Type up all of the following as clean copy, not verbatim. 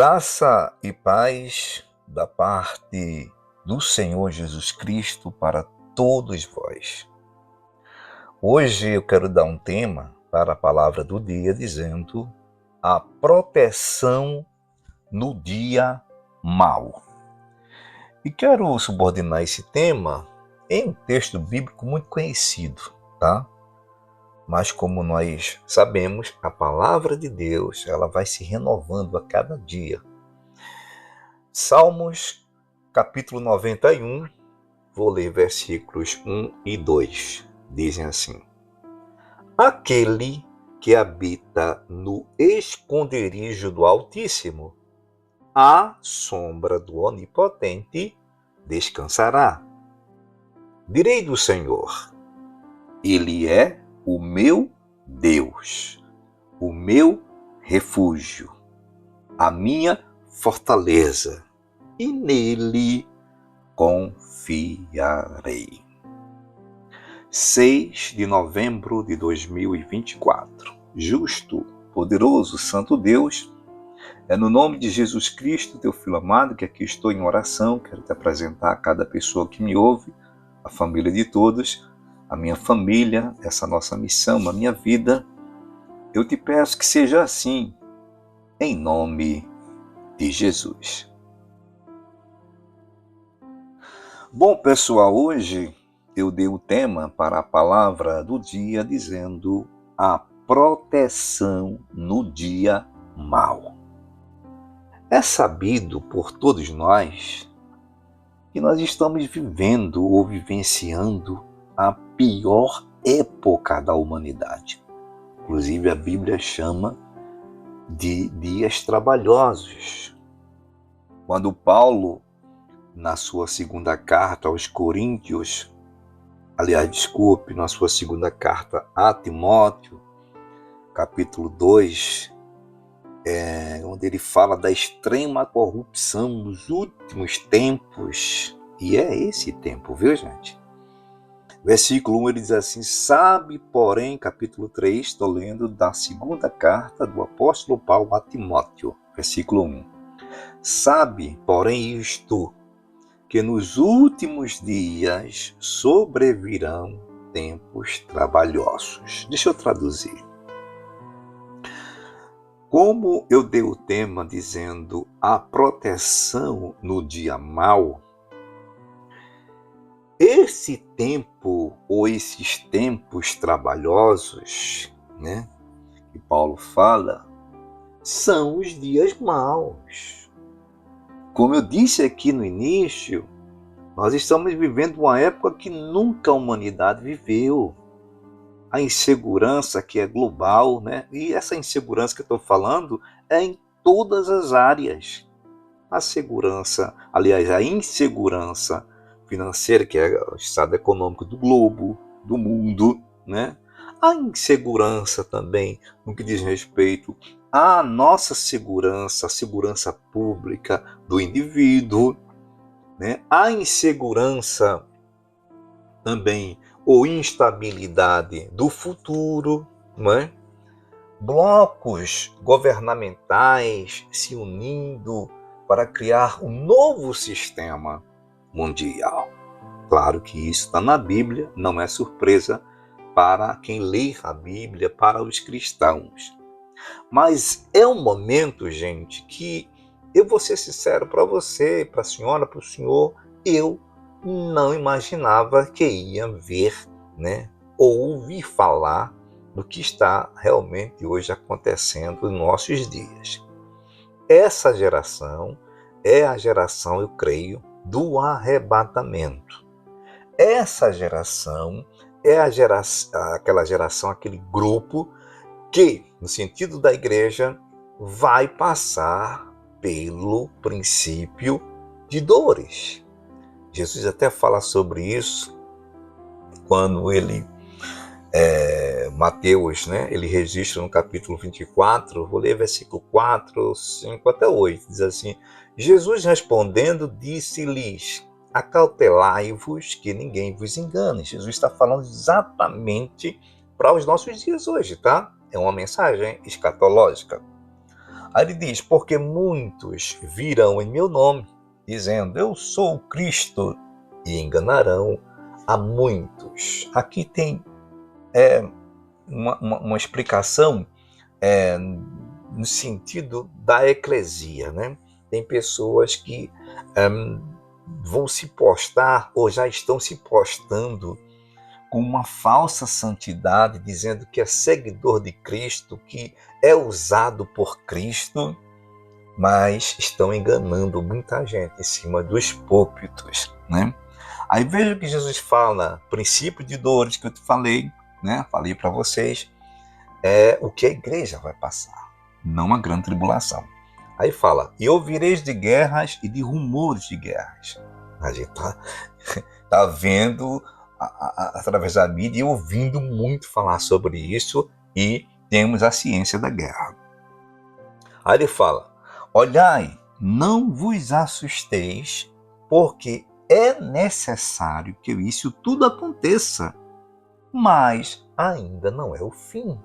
Graça e paz da parte do Senhor Jesus Cristo para todos vós. Hoje eu quero dar um tema para a palavra do dia dizendo a proteção no dia mau. E quero subordinar esse tema em um texto bíblico muito conhecido, tá? Mas como nós sabemos, a palavra de Deus, ela vai se renovando a cada dia. Salmos, capítulo 91, vou ler versículos 1 e 2. Dizem assim: Aquele que habita no esconderijo do Altíssimo, à sombra do Onipotente, descansará. Direi do Senhor, Ele é o meu Deus, o meu refúgio, a minha fortaleza, e nele confiarei. 6 de novembro de 2024. Justo, poderoso, santo Deus, é no nome de Jesus Cristo, teu Filho amado, que aqui estou em oração. Quero te apresentar a cada pessoa que me ouve, a família de todos, a minha família, essa nossa missão, a minha vida. Eu te peço que seja assim, em nome de Jesus. Bom, pessoal, hoje eu dei o tema para a palavra do dia dizendo a proteção no dia mau. É sabido por todos nós que nós estamos vivendo ou vivenciando a pior época da humanidade. Inclusive a Bíblia chama de dias trabalhosos. Quando Paulo, na sua segunda carta aos Coríntios, na sua segunda carta a Timóteo, capítulo 2, onde ele fala da extrema corrupção nos últimos tempos, e é esse tempo, viu, gente? Versículo 1, ele diz assim: sabe, porém, capítulo 3, estou lendo da segunda carta do apóstolo Paulo a Timóteo, versículo 1. Sabe, porém, isto, que nos últimos dias sobrevirão tempos trabalhosos. Deixa eu traduzir. Como eu dei o tema dizendo a proteção no dia mau, esse tempo ou esses tempos trabalhosos, né, que Paulo fala, são os dias maus. Como eu disse aqui no início, nós estamos vivendo uma época que nunca a humanidade viveu. A insegurança que é global, né? E essa insegurança que eu estou falando é em todas as áreas. A insegurança financeira, que é o estado econômico do globo, do mundo, né? A insegurança também no que diz respeito à nossa segurança, a segurança pública do indivíduo, né? A insegurança também ou instabilidade do futuro, não é? Blocos governamentais se unindo para criar um novo sistema mundial. Claro que isso está na Bíblia, não é surpresa para quem lê a Bíblia, para os cristãos. Mas é um momento, gente, que eu vou ser sincero para você, para a senhora, para o senhor, eu não imaginava que ia ver, né, ou ouvir falar do que está realmente hoje acontecendo nos nossos dias. Essa geração é a geração, eu creio, do arrebatamento. Essa geração é aquela geração, aquele grupo que, no sentido da igreja, vai passar pelo princípio de dores. Jesus até fala sobre isso quando Mateus, né, ele registra no capítulo 24, vou ler versículo 4, 5 até 8, diz assim: Jesus respondendo disse-lhes: acautelai-vos que ninguém vos engane. Jesus está falando exatamente para os nossos dias hoje, tá? É uma mensagem escatológica. Aí ele diz, porque muitos virão em meu nome, dizendo, eu sou o Cristo, e enganarão a muitos. Aqui tem uma explicação no sentido da eclesia, né? Tem pessoas que vão se postar ou já estão se postando com uma falsa santidade, dizendo que é seguidor de Cristo, que é usado por Cristo, mas estão enganando muita gente em cima dos púlpitos, né? Aí veja que Jesus fala, princípio de dores que eu te falei, né? Falei para vocês, é o que a igreja vai passar, não uma grande tribulação. Aí fala, e ouvireis de guerras e de rumores de guerras. A gente tá vendo através da mídia e ouvindo muito falar sobre isso, e temos a ciência da guerra. Aí ele fala, olhai, não vos assusteis, porque é necessário que isso tudo aconteça, mas ainda não é o fim.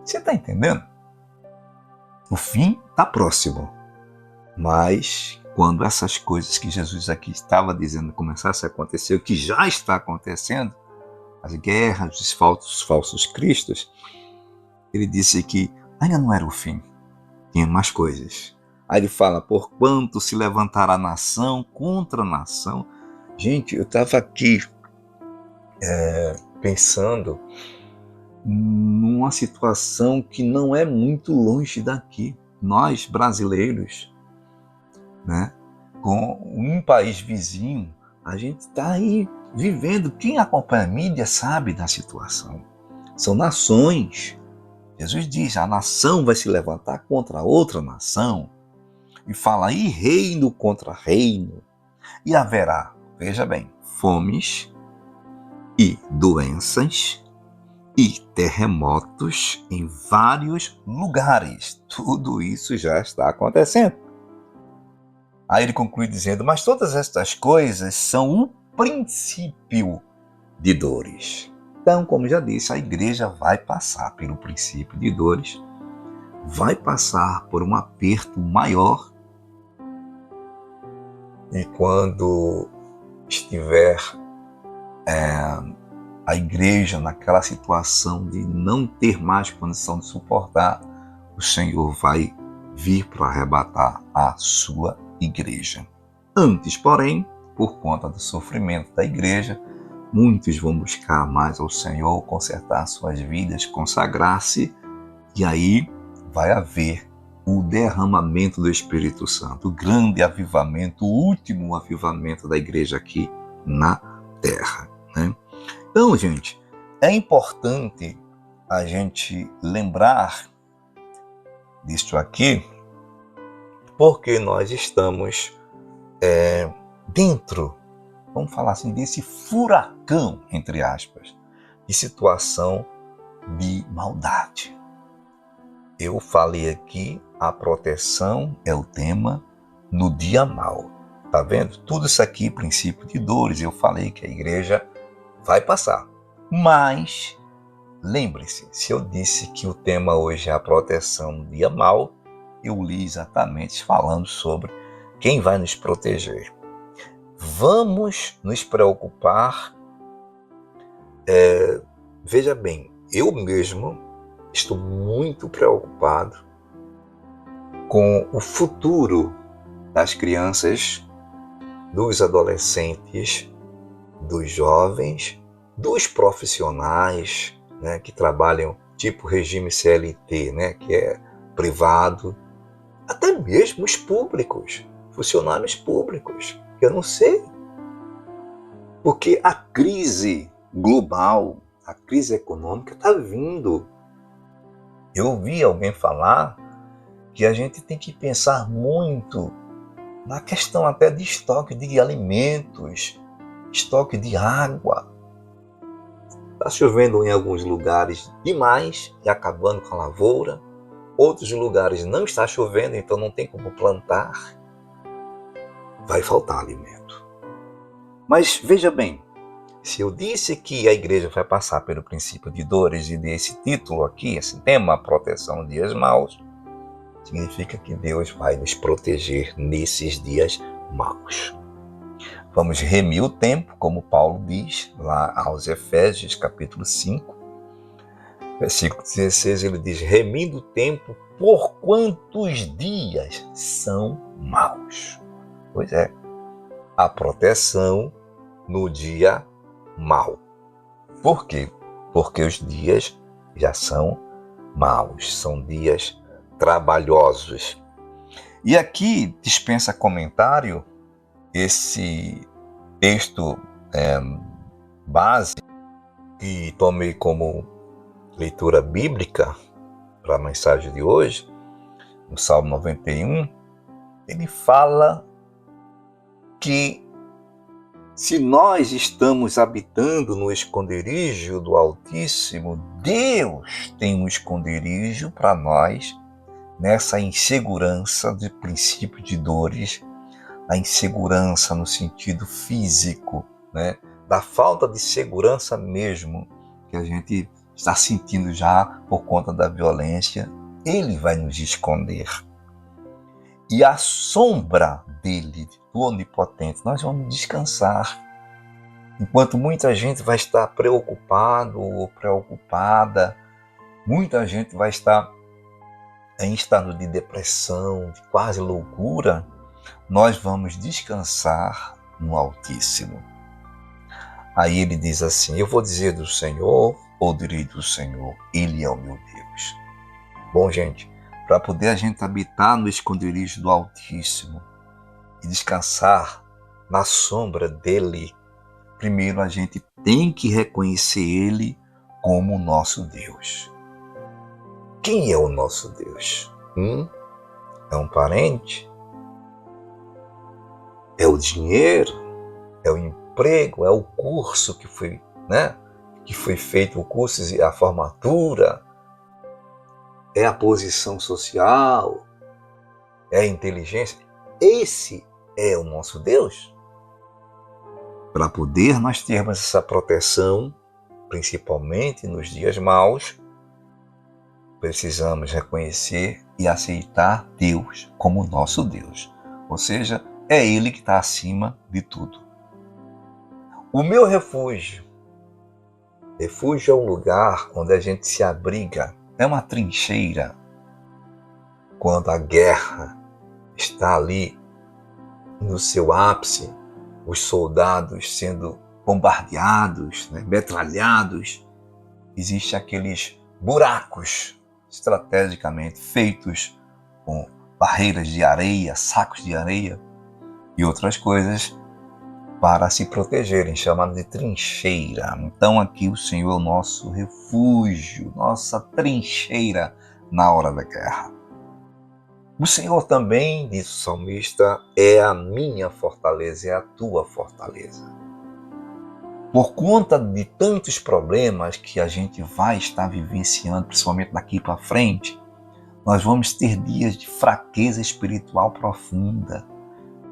Você está entendendo? O fim está próximo, mas quando essas coisas que Jesus aqui estava dizendo começassem a acontecer, o que já está acontecendo, as guerras, os falsos cristos, ele disse que ainda não era o fim, tinha mais coisas. Aí ele fala, porquanto se levantará nação contra nação. Gente, eu estava aqui pensando numa situação que não é muito longe daqui. Nós, brasileiros, né, com um país vizinho, a gente está aí vivendo. Quem acompanha a mídia sabe da situação. São nações. Jesus diz, a nação vai se levantar contra outra nação. E fala, e reino contra reino. E haverá, veja bem, fomes e doenças e terremotos em vários lugares. Tudo isso já está acontecendo. Aí ele conclui dizendo, mas todas estas coisas são o princípio de dores. Então, como já disse, a igreja vai passar pelo princípio de dores, vai passar por um aperto maior, e quando estiver a igreja naquela situação de não ter mais condição de suportar, o Senhor vai vir para arrebatar a sua igreja. Antes, porém, por conta do sofrimento da igreja, muitos vão buscar mais ao Senhor, consertar suas vidas, consagrar-se, e aí vai haver o derramamento do Espírito Santo, o grande avivamento, o último avivamento da igreja aqui na terra, né? Então, gente, é importante a gente lembrar disso aqui, porque nós estamos dentro, vamos falar assim, desse furacão, entre aspas, de situação de maldade. Eu falei aqui, a proteção é o tema no dia mau. Tá vendo? Tudo isso aqui, princípio de dores, eu falei que a igreja vai passar. Mas, lembre-se, se eu disse que o tema hoje é a proteção no dia mau, eu li exatamente falando sobre quem vai nos proteger. Vamos nos preocupar. Veja bem, eu mesmo estou muito preocupado com o futuro das crianças, dos adolescentes, dos jovens, dos profissionais, né, que trabalham tipo regime CLT, né, que é privado, até mesmo os públicos, funcionários públicos, que eu não sei. Porque a crise global, a crise econômica está vindo. Eu ouvi alguém falar que a gente tem que pensar muito na questão até de estoque de alimentos, estoque de água. Está chovendo em alguns lugares demais e acabando com a lavoura. Outros lugares não está chovendo, então não tem como plantar. Vai faltar alimento. Mas veja bem, se eu disse que a igreja vai passar pelo princípio de dores e desse título aqui, esse tema, proteção dias maus, significa que Deus vai nos proteger nesses dias maus. Vamos remir o tempo, como Paulo diz lá aos Efésios, capítulo 5, versículo 16, ele diz: remindo o tempo, porquanto os dias são maus. Pois é, a proteção no dia mau. Por quê? Porque os dias já são maus, são dias trabalhosos. E aqui dispensa comentário esse texto base que tomei como leitura bíblica para a mensagem de hoje, no Salmo 91, ele fala que se nós estamos habitando no esconderijo do Altíssimo, Deus tem um esconderijo para nós nessa insegurança de princípio de dores, a insegurança no sentido físico, né? Da falta de segurança mesmo que a gente está sentindo já por conta da violência. Ele vai nos esconder. E a sombra dele, do Onipotente, nós vamos descansar. Enquanto muita gente vai estar preocupado ou preocupada, muita gente vai estar em estado de depressão, de quase loucura, nós vamos descansar no Altíssimo. Aí ele diz assim: eu vou dizer do Senhor, ou direi do Senhor, Ele é o meu Deus. Bom, gente, para poder a gente habitar no esconderijo do Altíssimo e descansar na sombra dele, primeiro a gente tem que reconhecer ele como o nosso Deus. Quem é o nosso Deus? É um parente? É o dinheiro? É o emprego? É o curso que foi, que foi feito, o curso e a formatura? É a posição social? É a inteligência? Esse é o nosso Deus? Para poder nós termos essa proteção, principalmente nos dias maus, precisamos reconhecer e aceitar Deus como nosso Deus. Ou seja, é Ele que está acima de tudo. O meu refúgio. Refúgio é um lugar onde a gente se abriga. É uma trincheira. Quando a guerra está ali no seu ápice, os soldados sendo bombardeados, metralhados, existem aqueles buracos estrategicamente feitos com barreiras de areia, sacos de areia e outras coisas para se protegerem, chamado de trincheira. Então aqui o Senhor é o nosso refúgio, nossa trincheira na hora da guerra. O Senhor também, diz o salmista, é a minha fortaleza, é a tua fortaleza. Por conta de tantos problemas que a gente vai estar vivenciando, principalmente daqui para frente, nós vamos ter dias de fraqueza espiritual profunda,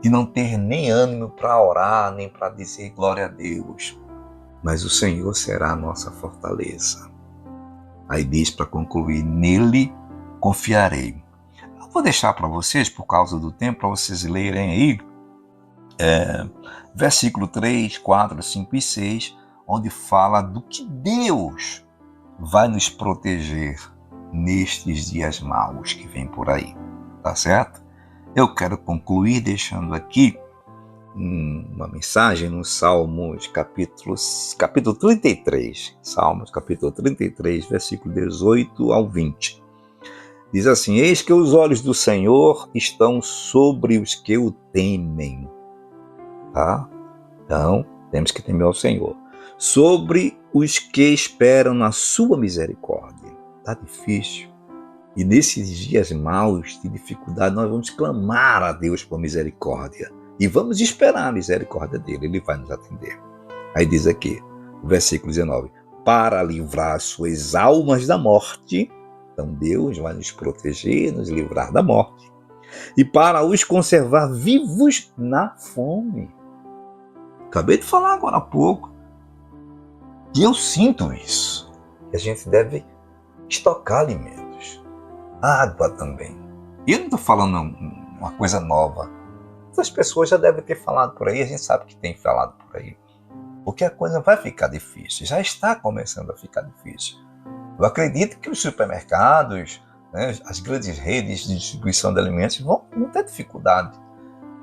de não ter nem ânimo para orar, nem para dizer glória a Deus. Mas o Senhor será a nossa fortaleza. Aí diz para concluir: nele confiarei. Eu vou deixar para vocês, por causa do tempo, para vocês lerem aí, versículo 3, 4, 5 e 6, onde fala do que Deus vai nos proteger nestes dias maus que vem por aí, tá certo? Eu quero concluir deixando aqui uma mensagem no Salmos capítulo 33, Salmos capítulo 33, versículo 18 ao 20. Diz assim: eis que os olhos do Senhor estão sobre os que o temem. Tá? Então, temos que temer ao Senhor. Sobre os que esperam na sua misericórdia. Tá difícil. E nesses dias maus de dificuldade, nós vamos clamar a Deus por misericórdia. E vamos esperar a misericórdia dele. Ele vai nos atender. Aí diz aqui, o versículo 19. Para livrar as suas almas da morte. Então Deus vai nos proteger, nos livrar da morte. E para os conservar vivos na fome. Acabei de falar agora há pouco. E eu sinto isso. Que a gente deve estocar alimentos. Água também. E eu não estou falando uma coisa nova. As pessoas já devem ter falado por aí, a gente sabe que tem falado por aí. Porque a coisa vai ficar difícil, já está começando a ficar difícil. Eu acredito que os supermercados, né, as grandes redes de distribuição de alimentos vão ter dificuldade,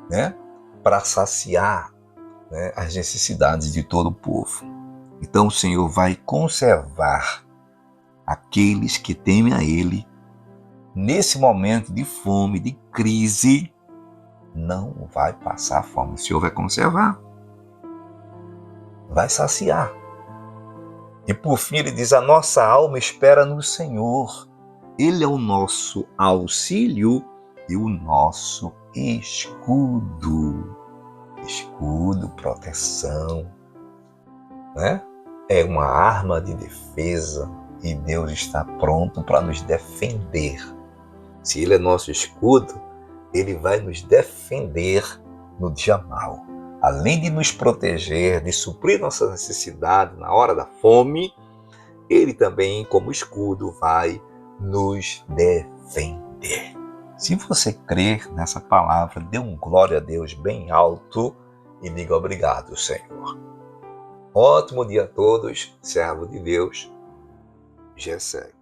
né, para saciar, né, as necessidades de todo o povo. Então o Senhor vai conservar aqueles que temem a Ele nesse momento de fome, de crise. Não vai passar fome, o Senhor vai conservar, vai saciar. E por fim ele diz, a nossa alma espera no Senhor. Ele é o nosso auxílio e o nosso escudo. Escudo, proteção, né? É uma arma de defesa e Deus está pronto para nos defender. Se Ele é nosso escudo, Ele vai nos defender no dia mau. Além de nos proteger, de suprir nossa necessidade na hora da fome, Ele também, como escudo, vai nos defender. Se você crer nessa palavra, dê um glória a Deus bem alto e diga obrigado, Senhor. Ótimo dia a todos, servo de Deus, Gessé.